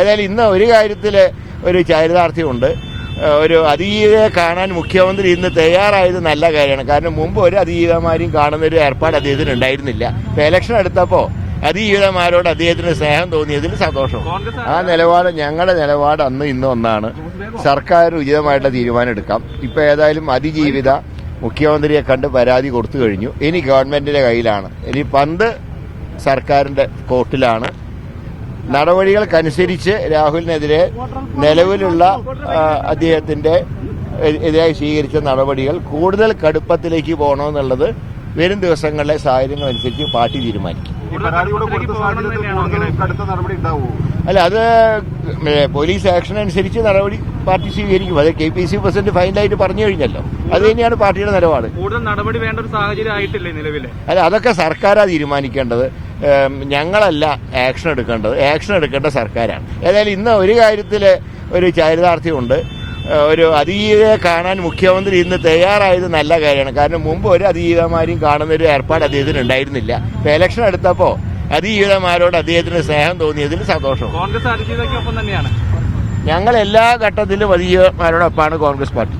ഏതായാലും ഇന്ന് ഒരു കാര്യത്തിൽ ഒരു ചാരിതാർത്ഥ്യമുണ്ട്. ഒരു അതിജീവിതയെ കാണാൻ മുഖ്യമന്ത്രി ഇന്ന് തയ്യാറായത് നല്ല കാര്യമാണ്. കാരണം മുമ്പ് ഒരു അതിജീവിതമാരെയും കാണുന്നൊരു ഏർപ്പാട് അദ്ദേഹത്തിന് ഉണ്ടായിരുന്നില്ല. ഇപ്പം ഇലക്ഷൻ എടുത്തപ്പോൾ അതിജീവിതമാരോട് അദ്ദേഹത്തിന് സ്നേഹം തോന്നിയതിൽ സന്തോഷം. ആ നിലപാട്, ഞങ്ങളുടെ നിലപാട് അന്ന് ഇന്നും ഒന്നാണ്. സർക്കാർ ഉചിതമായിട്ടുള്ള തീരുമാനം എടുക്കാം. ഇപ്പം ഏതായാലും അതിജീവിത മുഖ്യമന്ത്രിയെ കണ്ട് പരാതി കൊടുത്തു കഴിഞ്ഞു. ഇനി ഗവൺമെന്റിന്റെ കയ്യിലാണ്. ഇനി പന്ത് സർക്കാരിന്റെ കോർട്ടിലാണ്. നടപടികൾക്കനുസരിച്ച് രാഹുലിനെതിരെ നിലവിലുള്ള അദ്ദേഹത്തിന്റെ എതിരായി സ്വീകരിച്ച നടപടികൾ കൂടുതൽ കടുപ്പത്തിലേക്ക് പോകണമെന്നുള്ളത് വരും ദിവസങ്ങളിലെ സാഹചര്യങ്ങൾ അനുസരിച്ച് പാർട്ടി തീരുമാനിക്കും. അല്ല, അത് പോലീസ് ആക്ഷൻ അനുസരിച്ച് നടപടി പാർട്ടി സ്വീകരിക്കും. അത് KPC പ്രസിഡന്റ് ഫൈനലായിട്ട് പറഞ്ഞു കഴിഞ്ഞല്ലോ. അത് തന്നെയാണ് പാർട്ടിയുടെ നിലപാട്. കൂടുതൽ നടപടി വേണ്ട ഒരു സാഹചര്യം ആയിട്ടില്ലേ നിലവിലെ? അല്ല, അതൊക്കെ സർക്കാരാണ് തീരുമാനിക്കേണ്ടത്. ഞങ്ങളല്ല ആക്ഷൻ എടുക്കേണ്ടത്. ആക്ഷൻ എടുക്കേണ്ട സർക്കാരാണ്. ഏതായാലും ഇന്ന് ഒരു കാര്യത്തിൽ ഒരു ചാരിതാർത്ഥ്യമുണ്ട്. ഒരു അതിജീവിതയെ കാണാൻ മുഖ്യമന്ത്രി ഇന്ന് തയ്യാറായത് നല്ല കാര്യമാണ്. കാരണം മുമ്പ് ഒരു അതിജീവിതമാരെയും കാണുന്നൊരു ഏർപ്പാട് അദ്ദേഹത്തിന് ഉണ്ടായിരുന്നില്ല. ഇപ്പം ഇലക്ഷൻ എടുത്തപ്പോൾ അതിജീവിതമാരോട് അദ്ദേഹത്തിന് സ്നേഹം തോന്നിയതിൽ സന്തോഷം. കോൺഗ്രസ് അതിജീവിതയ്ക്കൊപ്പം തന്നെയാണ്. ഞങ്ങൾ എല്ലാ ഘട്ടത്തിലും അതിജീവിതമാരോടൊപ്പമാണ് കോൺഗ്രസ് പാർട്ടി.